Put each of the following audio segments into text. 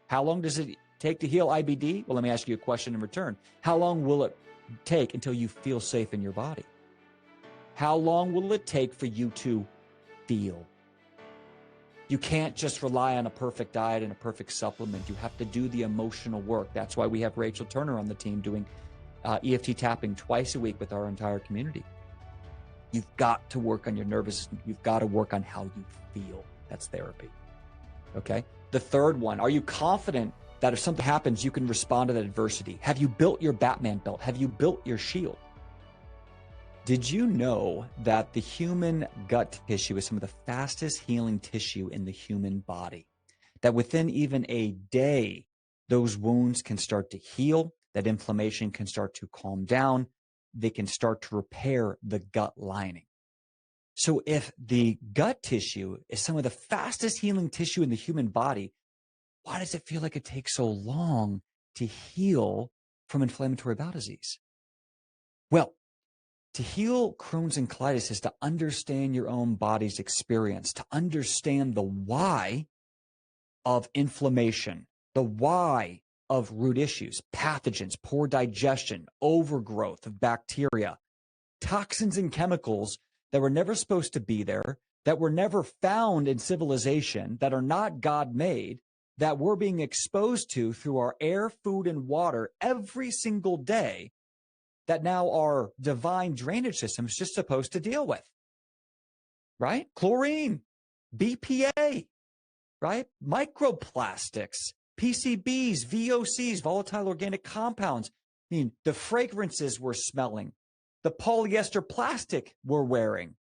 How long does it take to heal IBD? Well, let me ask you a question in return. How long will it take until you feel safe in your body? How long will it take for you to feel? You can't just rely on a perfect diet and a perfect supplement. You have to do the emotional work. That's why we have Rachel Turner on the team doing EFT tapping twice a week with our entire community. You've got to work on your nervous system. You've got to work on how you feel. That's therapy. Okay? The third one, are you confident that if something happens, you can respond to that adversity? Have you built your Batman belt? Have you built your shield? Did you know that the human gut tissue is some of the fastest healing tissue in the human body? That within even a day, those wounds can start to heal, that inflammation can start to calm down, they can start to repair the gut lining. So if the gut tissue is some of the fastest healing tissue in the human body, why does it feel like it takes so long to heal from inflammatory bowel disease? Well, to heal Crohn's and colitis is to understand your own body's experience, to understand the why of inflammation, the why of root issues, pathogens, poor digestion, overgrowth of bacteria, toxins and chemicals that were never supposed to be there, that were never found in civilization, that are not God-made, that we're being exposed to through our air, food, and water every single day, that now our divine drainage system is just supposed to deal with, right? Chlorine, BPA, right? Microplastics, PCBs, VOCs, volatile organic compounds. I mean, the fragrances we're smelling, the polyester plastic we're wearing,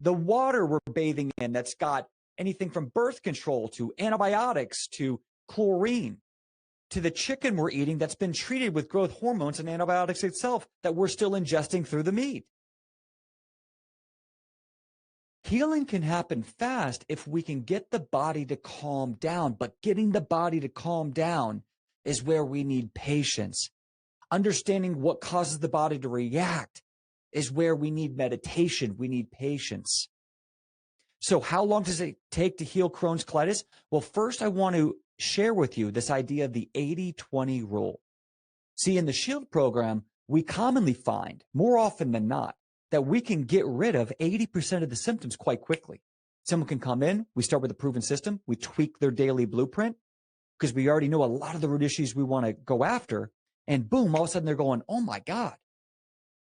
the water we're bathing in that's got anything from birth control to antibiotics to chlorine, to the chicken we're eating that's been treated with growth hormones and antibiotics itself that we're still ingesting through the meat. Healing can happen fast if we can get the body to calm down, but getting the body to calm down is where we need patience. Understanding what causes the body to react is where we need meditation. We need patience. So how long does it take to heal Crohn's colitis? Well, first I want to share with you this idea of the 80-20 rule. See, in the SHIELD program, we commonly find, more often than not, that we can get rid of 80% of the symptoms quite quickly. Someone can come in, we start with a proven system, we tweak their daily blueprint, because we already know a lot of the root issues we want to go after, and boom, all of a sudden they're going, oh my God,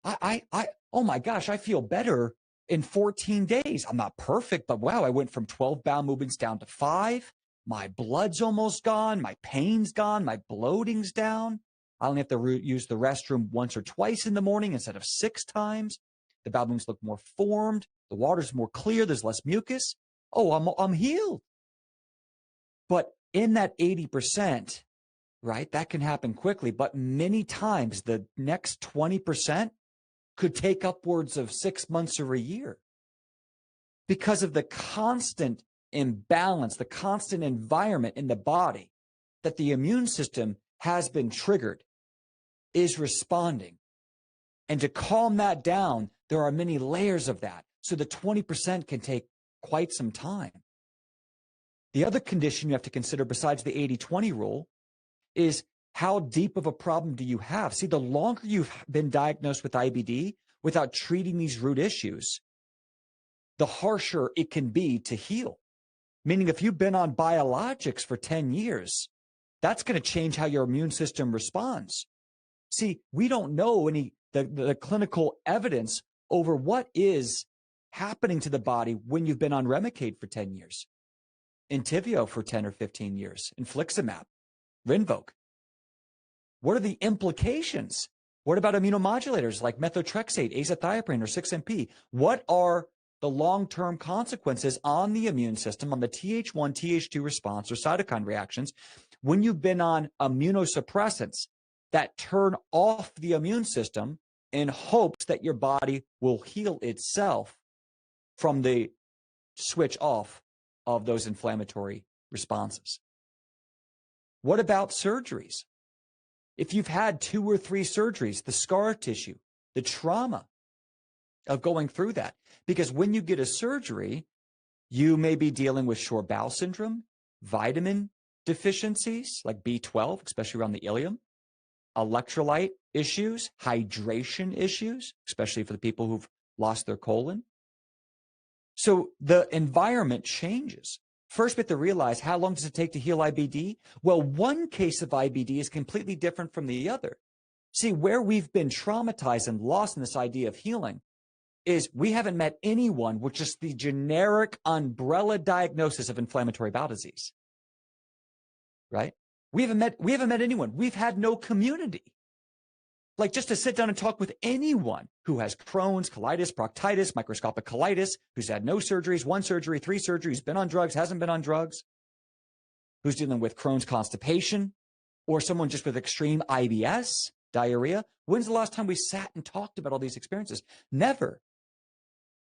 oh my gosh, I feel better in 14 days. I'm not perfect, but wow, I went from 12 bowel movements down to 5. My blood's almost gone. My pain's gone. My bloating's down. I only have to use the restroom once or twice in the morning instead of 6 times. The bowel movements look more formed. The water's more clear. There's less mucus. Oh, I'm healed. But in that 80%, right, that can happen quickly. But many times the next 20% could take upwards of 6 months or a year because of the constant imbalance, the constant environment in the body that the immune system has been triggered, is responding. And to calm that down, there are many layers of that. So the 20% can take quite some time. The other condition you have to consider besides the 80-20 rule is how deep of a problem do you have? See, the longer you've been diagnosed with IBD without treating these root issues, the harsher it can be to heal. Meaning if you've been on biologics for 10 years, that's going to change how your immune system responds. See, we don't know the clinical evidence over what is happening to the body when you've been on Remicade for 10 years, Entyvio for 10 or 15 years, Infliximab, Rinvoq. What are the implications? What about immunomodulators like methotrexate, azathioprine, or 6-MP? What are the long-term consequences on the immune system, on the Th1, Th2 response or cytokine reactions when you've been on immunosuppressants that turn off the immune system in hopes that your body will heal itself from the switch off of those inflammatory responses? What about surgeries? If you've had 2 or 3 surgeries, the scar tissue, the trauma of going through that, because when you get a surgery, you may be dealing with short bowel syndrome, vitamin deficiencies like B12, especially around the ileum, electrolyte issues, hydration issues, especially for the people who've lost their colon. So the environment changes. First, we have to realize, how long does it take to heal IBD? Well, one case of IBD is completely different from the other. See, where we've been traumatized and lost in this idea of healing is we haven't met anyone with just the generic umbrella diagnosis of inflammatory bowel disease, right? We haven't met anyone. We've had no community. Like, just to sit down and talk with anyone who has Crohn's, colitis, proctitis, microscopic colitis, who's had no surgeries, 1 surgery, 3 surgeries, been on drugs, hasn't been on drugs, who's dealing with Crohn's constipation, or someone just with extreme IBS, diarrhea. When's the last time we sat and talked about all these experiences? Never.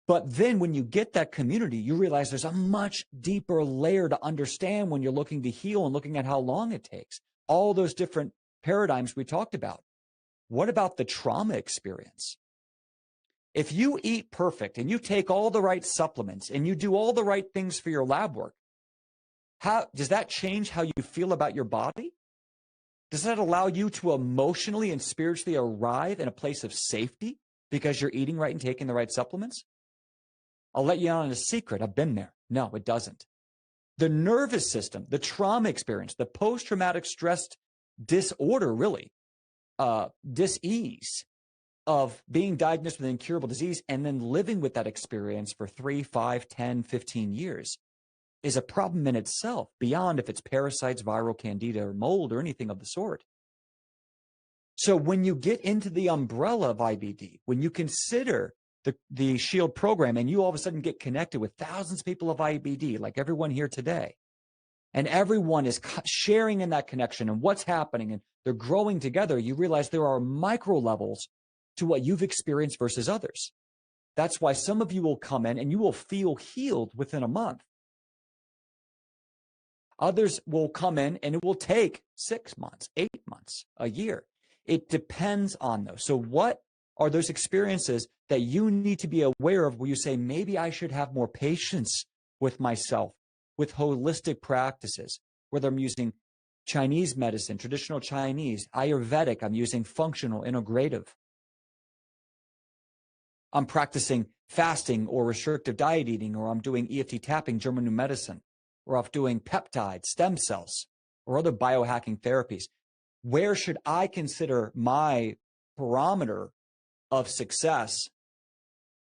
But then when you get that community, you realize there's a much deeper layer to understand when you're looking to heal and looking at how long it takes. All those different paradigms we talked about. What about the trauma experience? If you eat perfect and you take all the right supplements and you do all the right things for your lab work, how does that change how you feel about your body? Does that allow you to emotionally and spiritually arrive in a place of safety because you're eating right and taking the right supplements? I'll let you in on a secret. I've been there. No, it doesn't. The nervous system, the trauma experience, the post-traumatic stress disorder, really, dis-ease of being diagnosed with an incurable disease and then living with that experience for 3, 5, 10, 15 years is a problem in itself, beyond if it's parasites, viral candida, or mold, or anything of the sort. So when you get into the umbrella of IBD, when you consider the SHIELD program and you all of a sudden get connected with thousands of people of IBD, like everyone here today, and everyone is sharing in that connection and what's happening, and they're growing together, you realize there are micro levels to what you've experienced versus others. That's why some of you will come in and you will feel healed within a month. Others will come in and it will take 6 months, 8 months, a year. It depends on those. So what are those experiences that you need to be aware of where you say, maybe I should have more patience with myself, with holistic practices, whether I'm using Chinese medicine, traditional Chinese, Ayurvedic, I'm using functional, integrative. I'm practicing fasting or restrictive diet eating, or I'm doing EFT tapping, German new medicine, or I'm doing peptides, stem cells, or other biohacking therapies. Where should I consider my parameter of success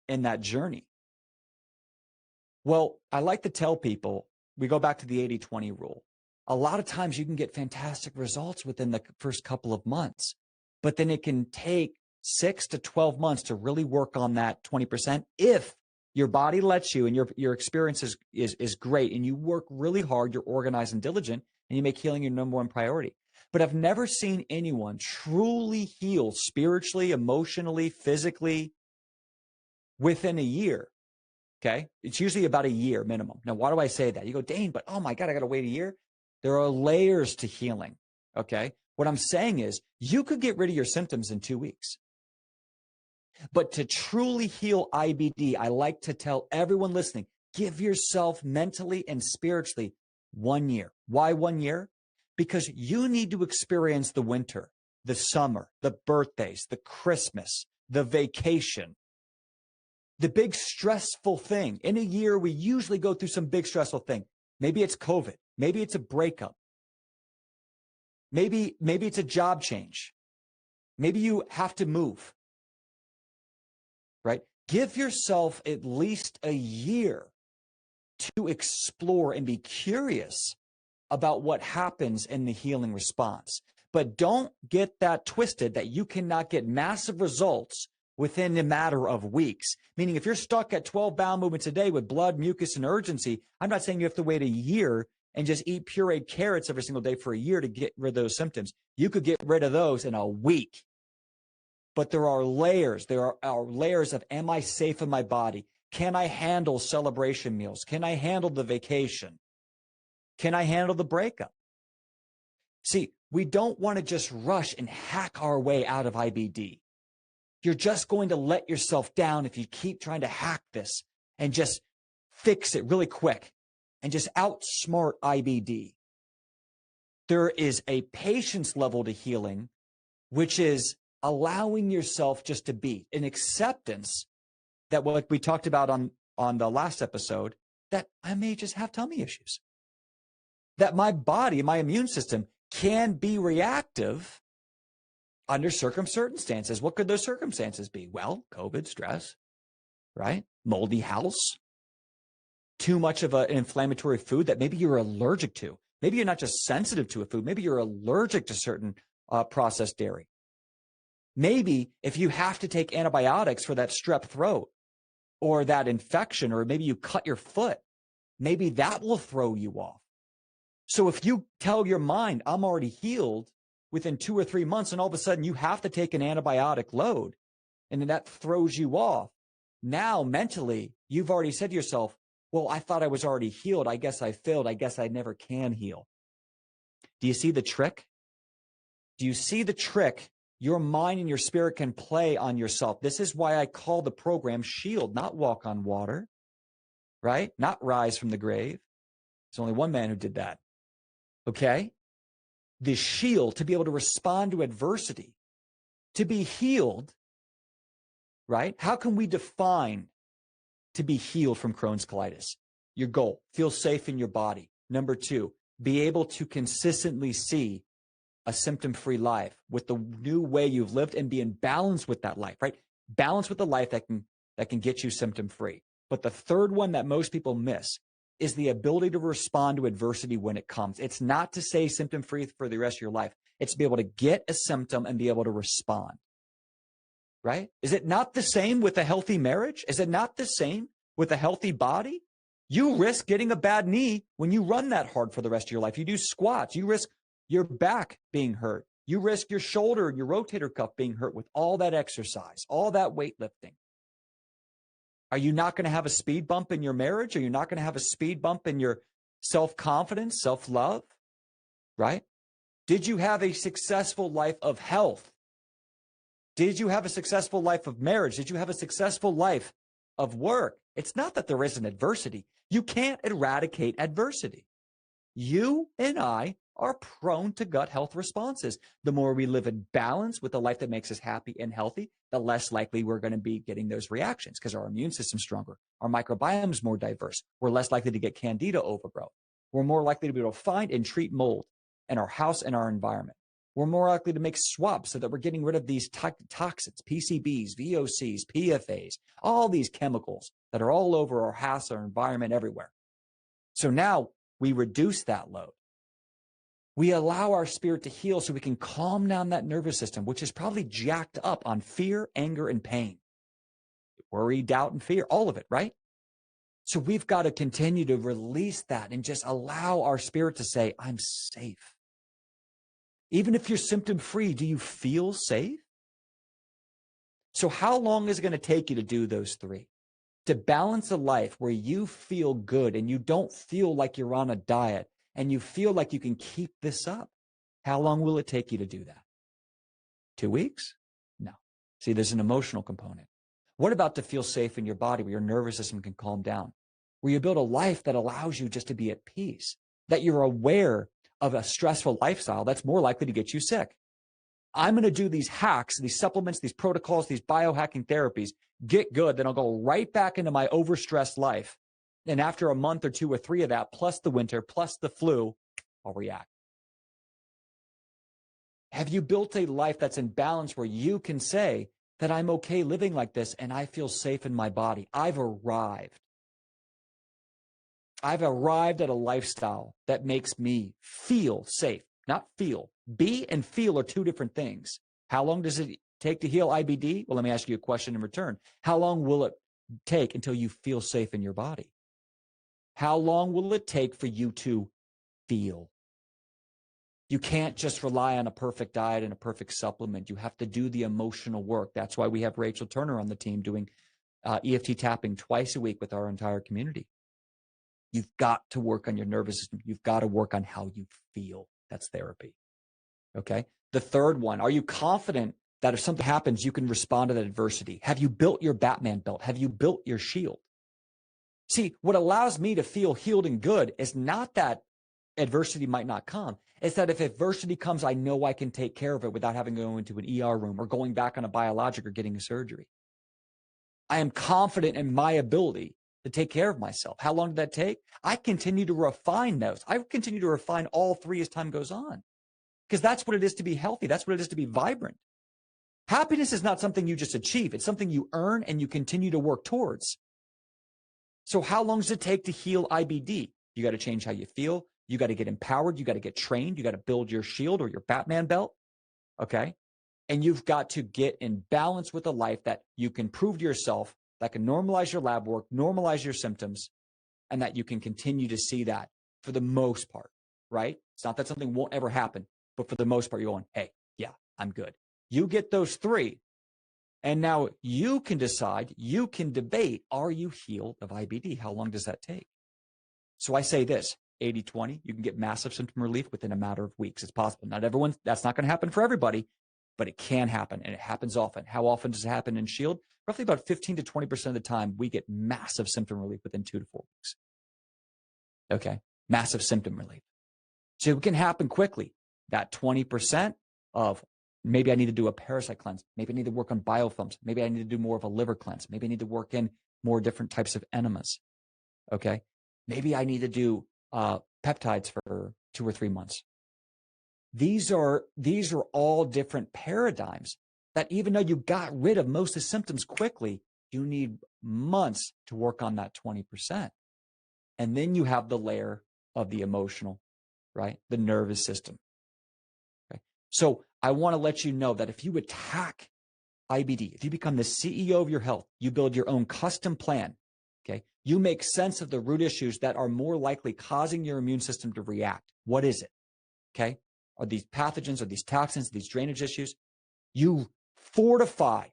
in that journey? Well, I like to tell people, we go back to the 80-20 rule. A lot of times you can get fantastic results within the first couple of months, but then it can take 6 to 12 months to really work on that 20% if your body lets you and your experience is great and you work really hard, you're organized and diligent, and you make healing your #1 priority. But I've never seen anyone truly heal spiritually, emotionally, physically within a year. Okay? It's usually about a year minimum. Now, why do I say that? You go, Dane, but oh my God, I got to wait a year. There are layers to healing. Okay? What I'm saying is you could get rid of your symptoms in 2 weeks. But to truly heal IBD, I like to tell everyone listening, give yourself mentally and spiritually 1 year. Why 1 year? Because you need to experience the winter, the summer, the birthdays, the Christmas, the vacation, the big stressful thing. In a year, we usually go through some big stressful thing. Maybe it's COVID. Maybe it's a breakup. Maybe it's a job change. Maybe you have to move. Right? Give yourself at least a year to explore and be curious about what happens in the healing response. But don't get that twisted that you cannot get massive results within a matter of weeks. Meaning if you're stuck at 12 bowel movements a day with blood, mucus, and urgency, I'm not saying you have to wait a year and just eat pureed carrots every single day for a year to get rid of those symptoms. You could get rid of those in a week. But there are layers. There are layers of, am I safe in my body? Can I handle celebration meals? Can I handle the vacation? Can I handle the breakup? See, we don't want to just rush and hack our way out of IBD. You're just going to let yourself down if you keep trying to hack this and just fix it really quick and just outsmart IBD. There is a patience level to healing, which is allowing yourself just to be, an acceptance that what we talked about on the last episode, that I may just have tummy issues, that my body, my immune system can be reactive under certain circumstances. What could those circumstances be? Well, COVID, stress, right? Moldy house, too much of an inflammatory food that maybe you're allergic to. Maybe you're not just sensitive to a food. Maybe you're allergic to certain processed dairy. Maybe if you have to take antibiotics for that strep throat or that infection, or maybe you cut your foot, maybe that will throw you off. So if you tell your mind, I'm already healed within 2 or 3 months, and all of a sudden you have to take an antibiotic load, and then that throws you off. Now, mentally, you've already said to yourself, well, I thought I was already healed. I guess I failed. I guess I never can heal. Do you see the trick? Do you see the trick your mind and your spirit can play on yourself? This is why I call the program Shield, not Walk on Water, right? Not Rise from the Grave. There's only one man who did that. Okay? The shield, to be able to respond to adversity, to be healed, right? How can we define to be healed from Crohn's colitis? Your goal, feel safe in your body. Number 2, be able to consistently see a symptom-free life with the new way you've lived and be in balance with that life, right? Balance with the life that can get you symptom-free. But the third one that most people miss is the ability to respond to adversity when it comes. It's not to say symptom-free for the rest of your life. It's to be able to get a symptom and be able to respond, right? Is it not the same with a healthy marriage? Is it not the same with a healthy body? You risk getting a bad knee when you run that hard for the rest of your life. You do squats. You risk your back being hurt. You risk your shoulder and your rotator cuff being hurt with all that exercise, all that weightlifting. Are you not going to have a speed bump in your marriage? Are you not going to have a speed bump in your self-confidence, self-love, right? Did you have a successful life of health? Did you have a successful life of marriage? Did you have a successful life of work? It's not that there isn't adversity. You can't eradicate adversity. You and I are prone to gut health responses. The more we live in balance with a life that makes us happy and healthy, the less likely we're going to be getting those reactions because our immune system's stronger. Our microbiome is more diverse. We're less likely to get candida overgrowth. We're more likely to be able to find and treat mold in our house and our environment. We're more likely to make swabs so that we're getting rid of these toxins, PCBs, VOCs, PFAs, all these chemicals that are all over our house, our environment, everywhere. So now we reduce that load. We allow our spirit to heal so we can calm down that nervous system, which is probably jacked up on fear, anger, and pain. Worry, doubt, and fear, all of it, right? So we've got to continue to release that and just allow our spirit to say, I'm safe. Even if you're symptom-free, do you feel safe? So how long is it going to take you to do those 3? To balance a life where you feel good and you don't feel like you're on a diet, and you feel like you can keep this up. How long will it take you to do that? 2 weeks? No. See, there's an emotional component. What about to feel safe in your body where your nervous system can calm down? Where you build a life that allows you just to be at peace, that you're aware of a stressful lifestyle that's more likely to get you sick. I'm going to do these hacks, these supplements, these protocols, these biohacking therapies, get good, then I'll go right back into my overstressed life. And after a month or 2 or 3 of that, plus the winter, plus the flu, I'll react. Have you built a life that's in balance where you can say that I'm okay living like this and I feel safe in my body? I've arrived. I've arrived at a lifestyle that makes me feel safe, not feel. Be and feel are 2 different things. How long does it take to heal IBD? Well, let me ask you a question in return. How long will it take until you feel safe in your body? How long will it take for you to feel? You can't just rely on a perfect diet and a perfect supplement. You have to do the emotional work. That's why we have Rachel Turner on the team doing EFT tapping twice a week with our entire community. You've got to work on your nervous system. You've got to work on how you feel. That's therapy. Okay. The third one, are you confident that if something happens, you can respond to that adversity? Have you built your Batman belt? Have you built your shield? See, what allows me to feel healed and good is not that adversity might not come. It's that if adversity comes, I know I can take care of it without having to go into an ER room or going back on a biologic or getting a surgery. I am confident in my ability to take care of myself. How long did that take? I continue to refine those. I continue to refine all three as time goes on, because that's what it is to be healthy. That's what it is to be vibrant. Happiness is not something you just achieve. It's something you earn and you continue to work towards. So how long does it take to heal IBD? You got to change how you feel. You got to get empowered. You got to get trained. You got to build your shield or your Batman belt. Okay. And you've got to get in balance with a life that you can prove to yourself, that can normalize your lab work, normalize your symptoms, and that you can continue to see that for the most part, right? It's not that something won't ever happen, but for the most part, you're going, hey, yeah, I'm good. You get those three, and now you can decide, you can debate, are you healed of IBD? How long does that take? So I say this, 80-20, you can get massive symptom relief within a matter of weeks. It's possible. Not everyone, that's not going to happen for everybody, but it can happen, and it happens often. How often does it happen in SHIELD? Roughly about 15 to 20% of the time, we get massive symptom relief within 2 to 4 weeks. Okay, massive symptom relief. So it can happen quickly. That 20% of maybe I need to do a parasite cleanse. Maybe I need to work on biofilms. Maybe I need to do more of a liver cleanse. Maybe I need to work in more different types of enemas. Okay, maybe I need to do peptides for 2 or 3 months. These are all different paradigms that even though you got rid of most of the symptoms quickly, you need months to work on that 20%. And then you have the layer of the emotional, right? The nervous system. Okay. So I want to let you know that if you attack IBD, if you become the CEO of your health, you build your own custom plan, okay? You make sense of the root issues that are more likely causing your immune system to react. What is it? Okay? Are these pathogens, are these toxins, these drainage issues? You fortify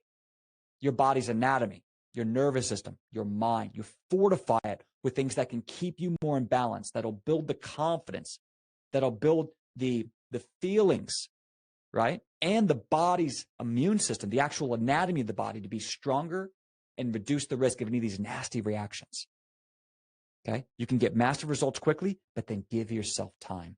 your body's anatomy, your nervous system, your mind. You fortify it with things that can keep you more in balance, that'll build the confidence, that'll build the feelings, right? And the body's immune system, the actual anatomy of the body to be stronger and reduce the risk of any of these nasty reactions. Okay? You can get massive results quickly, but then give yourself time.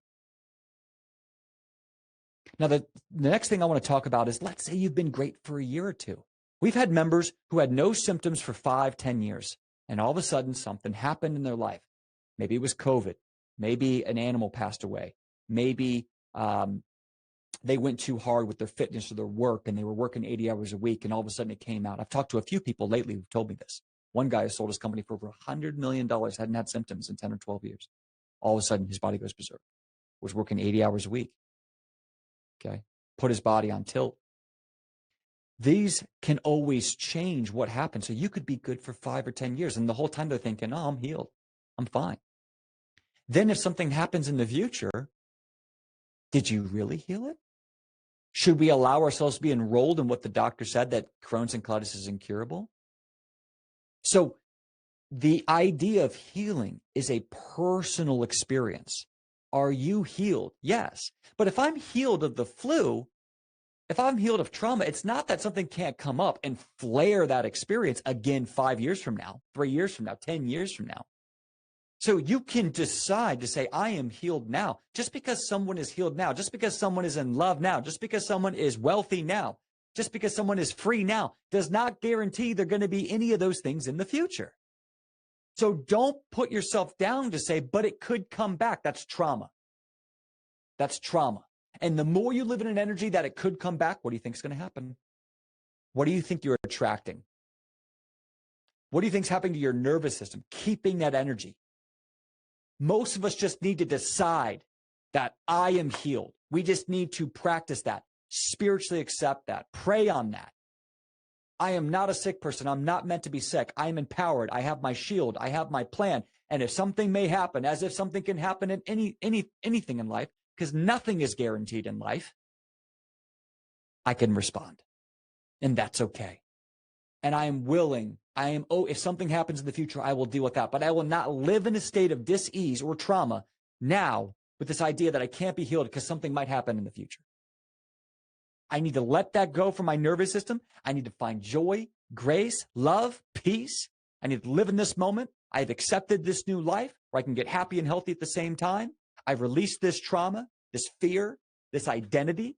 Now, the next thing I want to talk about is, let's say you've been great for a year or two. We've had members who had no symptoms for 5, 10 years, and all of a sudden something happened in their life. Maybe it was COVID. Maybe an animal passed away. Maybe they went too hard with their fitness or their work, and they were working 80 hours a week, and all of a sudden it came out. I've talked to a few people lately who've told me this. One guy has sold his company for over $100 million, hadn't had symptoms in 10 or 12 years. All of a sudden, his body goes berserk. Was working 80 hours a week. Okay, put his body on tilt. These can always change what happens. So you could be good for 5 or 10 years, and the whole time they're thinking, oh, I'm healed. I'm fine. Then if something happens in the future, did you really heal it? Should we allow ourselves to be enrolled in what the doctor said, that Crohn's and colitis is incurable? So the idea of healing is a personal experience. Are you healed? Yes. But if I'm healed of the flu, if I'm healed of trauma, it's not that something can't come up and flare that experience again 5 years from now, 3 years from now, 10 years from now. So you can decide to say, I am healed now. Just because someone is healed now, just because someone is in love now, just because someone is wealthy now, just because someone is free now, does not guarantee they're going to be any of those things in the future. So don't put yourself down to say, but it could come back. That's trauma. That's trauma. And the more you live in an energy that it could come back, what do you think is going to happen? What do you think you're attracting? What do you think is happening to your nervous system, keeping that energy? Most of us just need to decide that I am healed. We just need to practice that, spiritually accept that, pray on that. I am not a sick person. I'm not meant to be sick. I am empowered. I have my shield. I have my plan. And if something may happen, as if something can happen in anything in life, because nothing is guaranteed in life, I can respond. And that's okay. And I am willing, if something happens in the future, I will deal with that. But I will not live in a state of dis-ease or trauma now with this idea that I can't be healed because something might happen in the future. I need to let that go from my nervous system. I need to find joy, grace, love, peace. I need to live in this moment. I have accepted this new life where I can get happy and healthy at the same time. I've released this trauma, this fear, this identity.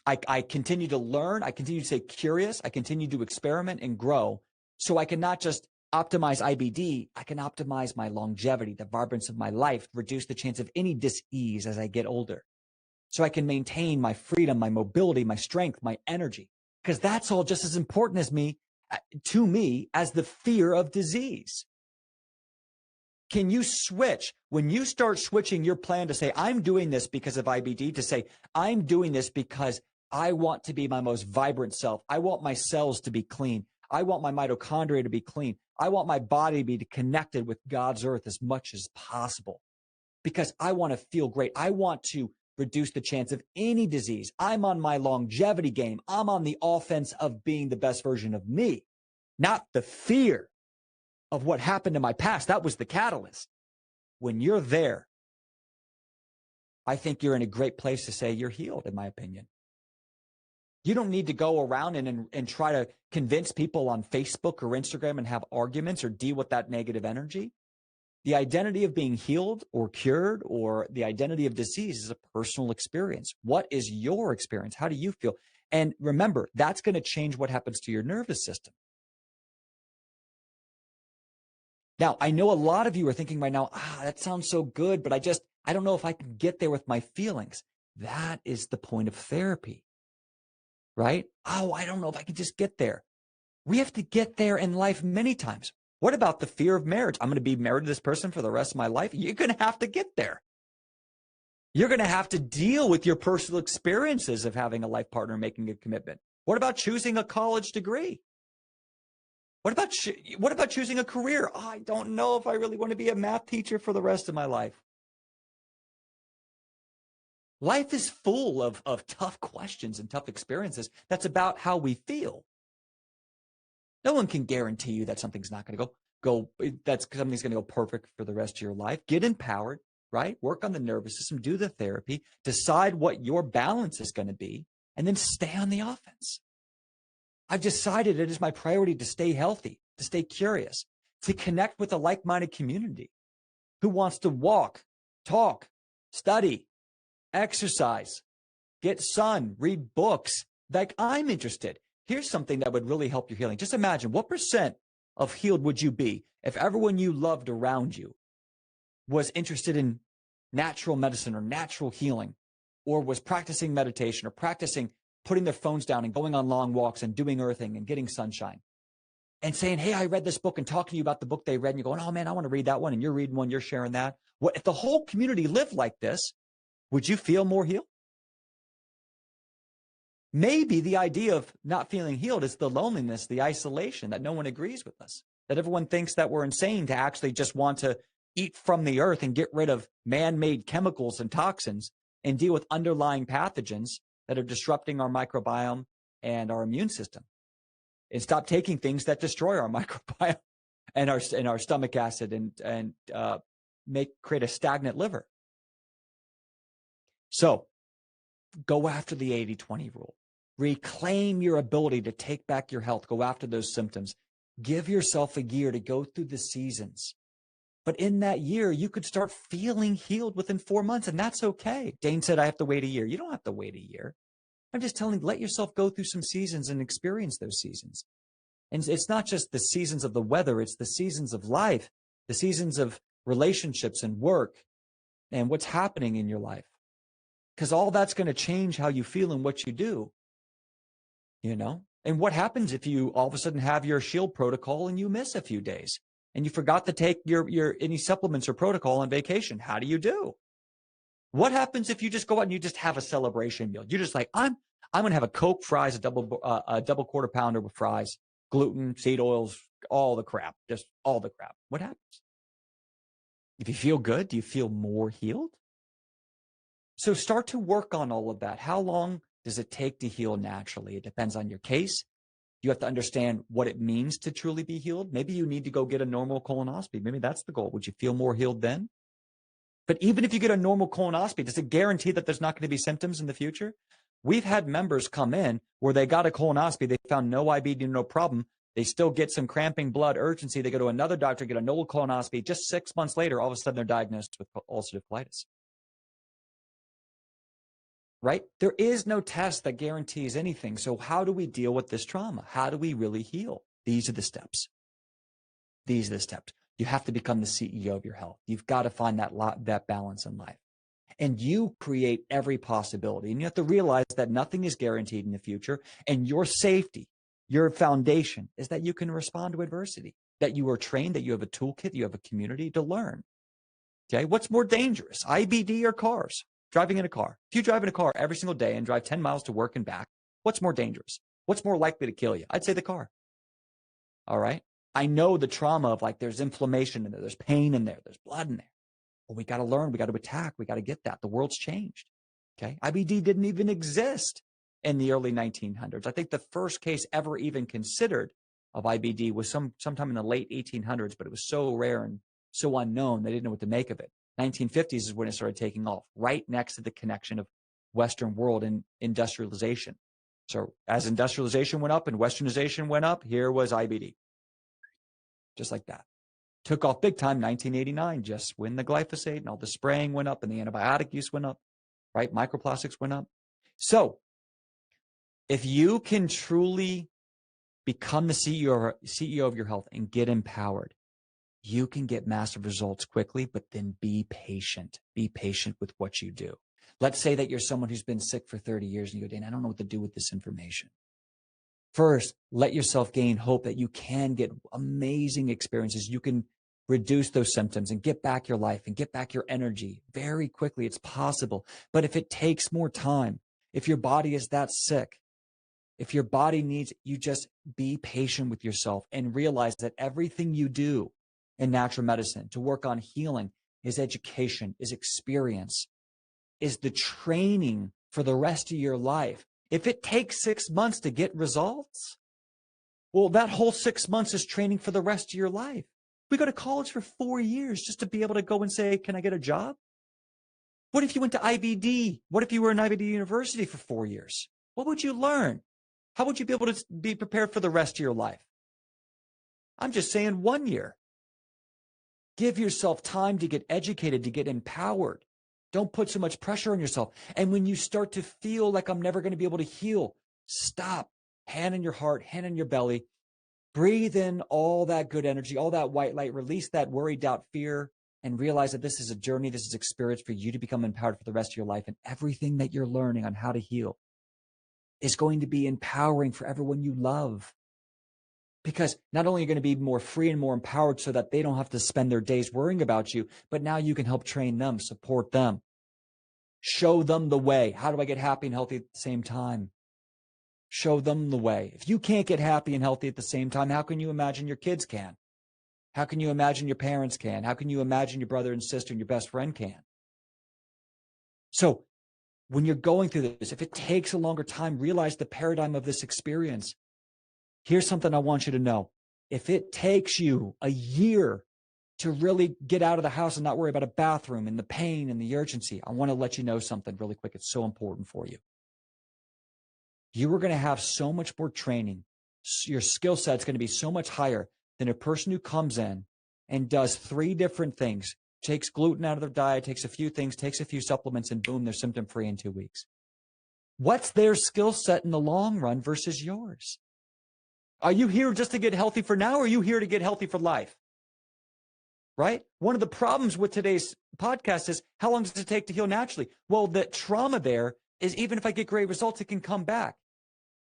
I continue to learn. I continue to stay curious. I continue to experiment and grow. So I can not just optimize IBD, I can optimize my longevity, the vibrance of my life, reduce the chance of any dis-ease as I get older. So I can maintain my freedom, my mobility, my strength, my energy, because that's all just as important to me as the fear of disease. Can you switch? When you start switching your plan to say, I'm doing this because of IBD, to say, I'm doing this because I want to be my most vibrant self. I want my cells to be clean. I want my mitochondria to be clean. I want my body to be connected with God's earth as much as possible because I want to feel great. I want to reduce the chance of any disease. I'm on my longevity game. I'm on the offense of being the best version of me, not the fear of what happened in my past. That was the catalyst. When you're there, I think you're in a great place to say you're healed, in my opinion. You don't need to go around and try to convince people on Facebook or Instagram and have arguments or deal with that negative energy. The identity of being healed or cured or the identity of disease is a personal experience. What is your experience? How do you feel? And remember, that's going to change what happens to your nervous system. Now, I know a lot of you are thinking right now, that sounds so good, but I don't know if I can get there with my feelings. That is the point of therapy, right? Oh, I don't know if I can just get there. We have to get there in life many times. What about the fear of marriage? I'm going to be married to this person for the rest of my life. You're going to have to get there. You're going to have to deal with your personal experiences of having a life partner, making a commitment. What about choosing a college degree? What about choosing a career? Oh, I don't know if I really want to be a math teacher for the rest of my life. Life is full of tough questions and tough experiences. That's about how we feel. No one can guarantee you that something's not going to something's going to go perfect for the rest of your life. Get empowered, right? Work on the nervous system, do the therapy, decide what your balance is going to be, and then stay on the offense. I've decided it is my priority to stay healthy, to stay curious, to connect with a like-minded community who wants to walk, talk, study, exercise, get sun, read books. Like I'm interested. Here's something that would really help your healing. Just imagine what % of healed would you be if everyone you loved around you was interested in natural medicine or natural healing, or was practicing meditation or practicing putting their phones down and going on long walks and doing earthing and getting sunshine and saying, hey, I read this book, and talking to you about the book they read, and you're going, oh man, I want to read that one. And you're reading one, you're sharing that. What if the whole community lived like this? Would you feel more healed? Maybe the idea of not feeling healed is the loneliness, the isolation, that no one agrees with us, that everyone thinks that we're insane to actually just want to eat from the earth and get rid of man-made chemicals and toxins and deal with underlying pathogens that are disrupting our microbiome and our immune system, and stop taking things that destroy our microbiome and our stomach acid and create a stagnant liver. So go after the 80-20 rule. Reclaim your ability to take back your health. Go after those symptoms. Give yourself a year to go through the seasons. But in that year, you could start feeling healed within 4 months, and that's okay. Dane said, I have to wait a year. You don't have to wait a year. I'm just telling you, let yourself go through some seasons and experience those seasons. And it's not just the seasons of the weather. It's the seasons of life, the seasons of relationships and work and what's happening in your life. Because all that's going to change how you feel and what you do, you know? And what happens if you all of a sudden have your shield protocol and you miss a few days and you forgot to take any supplements or protocol on vacation? How do you do? What happens if you just go out and you just have a celebration meal? You're just like, I'm going to have a Coke, fries, a double quarter pounder with fries, gluten, seed oils, all the crap, just all the crap. What happens? If you feel good, do you feel more healed? So start to work on all of that. How long does it take to heal naturally? It depends on your case. You have to understand what it means to truly be healed. Maybe you need to go get a normal colonoscopy. Maybe that's the goal. Would you feel more healed then? But even if you get a normal colonoscopy, does it guarantee that there's not going to be symptoms in the future? We've had members come in where they got a colonoscopy. They found no IBD, no problem. They still get some cramping, blood, urgency. They go to another doctor, get a nodal colonoscopy. Just 6 months later, all of a sudden they're diagnosed with ulcerative colitis. Right? There is no test that guarantees anything. So how do we deal with this trauma? How do we really heal? These are the steps. These are the steps. You have to become the CEO of your health. You've got to find that balance in life. And you create every possibility. And you have to realize that nothing is guaranteed in the future. And your safety, your foundation is that you can respond to adversity, that you are trained, that you have a toolkit, you have a community to learn. Okay, what's more dangerous, IBD or cars? Driving in a car. If you drive in a car every single day and drive 10 miles to work and back, what's more dangerous? What's more likely to kill you? I'd say the car. All right. I know the trauma of like there's inflammation in there, there's pain in there, there's blood in there. Well, we got to learn, we got to attack, we got to get that. The world's changed. Okay. IBD didn't even exist in the early 1900s. I think the first case ever even considered of IBD was sometime in the late 1800s, but it was so rare and so unknown, they didn't know what to make of it. 1950s is when it started taking off, right next to the connection of Western world and industrialization. So as industrialization went up and Westernization went up, here was IBD. Just like that. Took off big time, 1989, just when the glyphosate and all the spraying went up and the antibiotic use went up, right? Microplastics went up. So if you can truly become the CEO of your health and get empowered, you can get massive results quickly, but then be patient. Be patient with what you do. Let's say that you're someone who's been sick for 30 years and you go, Dane, I don't know what to do with this information. First, let yourself gain hope that you can get amazing experiences. You can reduce those symptoms and get back your life and get back your energy very quickly. It's possible. But if it takes more time, if your body is that sick, if your body needs, you just be patient with yourself and realize that everything you do in natural medicine to work on healing is education, is experience, is the training for the rest of your life. If it takes 6 months to get results, well, that whole 6 months is training for the rest of your life. We go to college for 4 years just to be able to go and say, can I get a job? What if you went to IBD? What if you were in IBD University for 4 years? What would you learn? How would you be able to be prepared for the rest of your life? I'm just saying 1 year. Give yourself time to get educated, to get empowered. Don't put so much pressure on yourself. And when you start to feel like I'm never going to be able to heal, stop. Hand in your heart, hand in your belly. Breathe in all that good energy, all that white light. Release that worry, doubt, fear, and realize that this is a journey, this is experience for you to become empowered for the rest of your life. And everything that you're learning on how to heal is going to be empowering for everyone you love. Because not only are you going to be more free and more empowered so that they don't have to spend their days worrying about you, but now you can help train them, support them, show them the way. How do I get happy and healthy at the same time? Show them the way. If you can't get happy and healthy at the same time, how can you imagine your kids can? How can you imagine your parents can? How can you imagine your brother and sister and your best friend can? So when you're going through this, if it takes a longer time, realize the paradigm of this experience. Here's something I want you to know. If it takes you a year to really get out of the house and not worry about a bathroom and the pain and the urgency, I want to let you know something really quick. It's so important for you. You are going to have so much more training. Your skill set's going to be so much higher than a person who comes in and does 3 different things, takes gluten out of their diet, takes a few things, takes a few supplements, and boom, they're symptom-free in 2 weeks. What's their skill set in the long run versus yours? Are you here just to get healthy for now, or are you here to get healthy for life? Right? One of the problems with today's podcast is, how long does it take to heal naturally? Well, the trauma there is, even if I get great results, it can come back.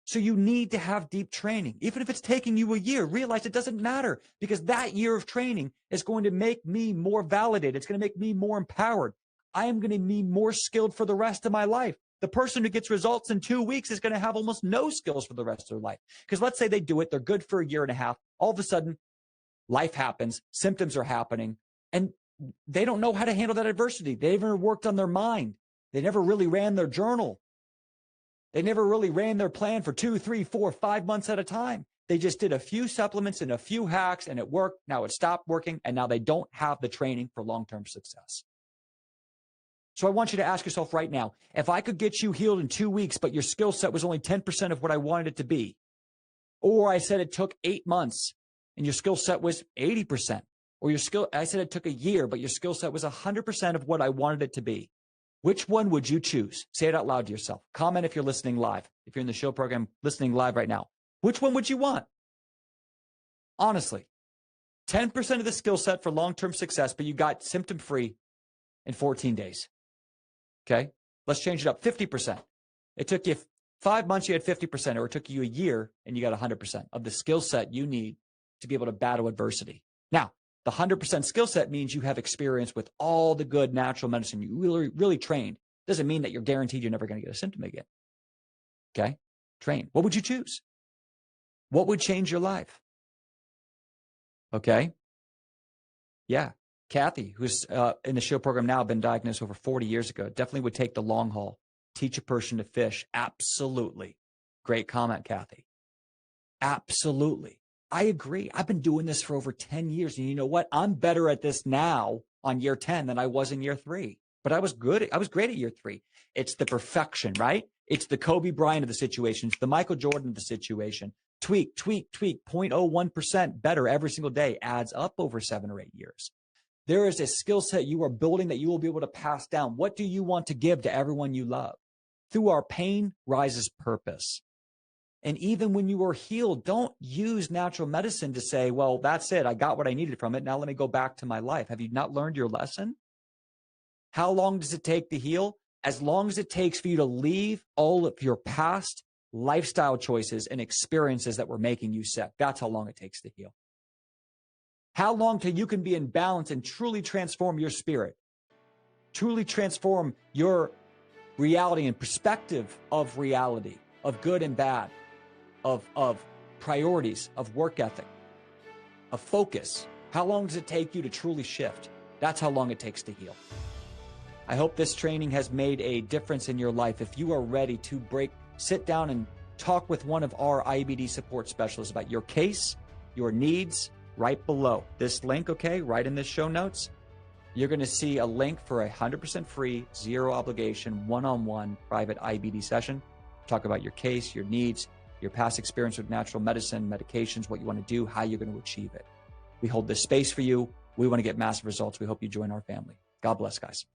So you need to have deep training. Even if it's taking you a year, realize it doesn't matter, because that year of training is going to make me more validated. It's going to make me more empowered. I am going to be more skilled for the rest of my life. The person who gets results in 2 weeks is going to have almost no skills for the rest of their life. Because let's say they do it, they're good for a year and a half. All of a sudden, life happens, symptoms are happening, and they don't know how to handle that adversity. They never worked on their mind. They never really ran their journal. They never really ran their plan for 2, 3, 4, 5 months at a time. They just did a few supplements and a few hacks, and it worked. Now it stopped working, and now they don't have the training for long-term success. So I want you to ask yourself right now, if I could get you healed in 2 weeks, but your skill set was only 10% of what I wanted it to be, Or I said it took 8 months and your skill set was 80%. Or I said it took a year, but your skill set was 100% of what I wanted it to be. Which one would you choose? Say it out loud to yourself. Comment if you're listening live. If you're in the show program listening live right now, which one would you want? Honestly, 10% of the skill set for long-term success, but you got symptom-free in 14 days. Okay, let's change it up. 50%. It took you 5 months, you had 50%, or it took you a year and you got 100% of the skill set you need to be able to battle adversity. Now, the 100% skill set means you have experience with all the good natural medicine. You really trained. Doesn't mean that you're guaranteed you're never going to get a symptom again. Okay, train. What would you choose? What would change your life? Okay. Yeah. Kathy, who's in the show program now, been diagnosed over 40 years ago, definitely would take the long haul. Teach a person to fish. Absolutely. Great comment, Kathy. Absolutely. I agree. I've been doing this for over 10 years. And you know what? I'm better at this now on year 10 than I was in year 3. But I was great at year 3. It's the perfection, right? It's the Kobe Bryant of the situation. It's the Michael Jordan of the situation. Tweak, 0.01% better every single day adds up over 7 or 8 years. There is a skill set you are building that you will be able to pass down. What do you want to give to everyone you love? Through our pain rises purpose. And even when you are healed, don't use natural medicine to say, well, that's it. I got what I needed from it. Now let me go back to my life. Have you not learned your lesson? How long does it take to heal? As long as it takes for you to leave all of your past lifestyle choices and experiences that were making you sick. That's how long it takes to heal. How long till you can be in balance and truly transform your spirit, truly transform your reality and perspective of reality, of good and bad, of priorities, of work ethic, of focus. How long does it take you to truly shift? That's how long it takes to heal. I hope this training has made a difference in your life. If you are ready to sit down and talk with one of our IBD support specialists about your case, your needs, right below this link, okay, right in this show notes, you're going to see a link for a 100% free, zero obligation, one-on-one private IBD session. Talk about your case, your needs, your past experience with natural medicine, medications, what you want to do, how you're going to achieve it. We hold this space for you. We want to get massive results. We hope you join our family. God bless, guys.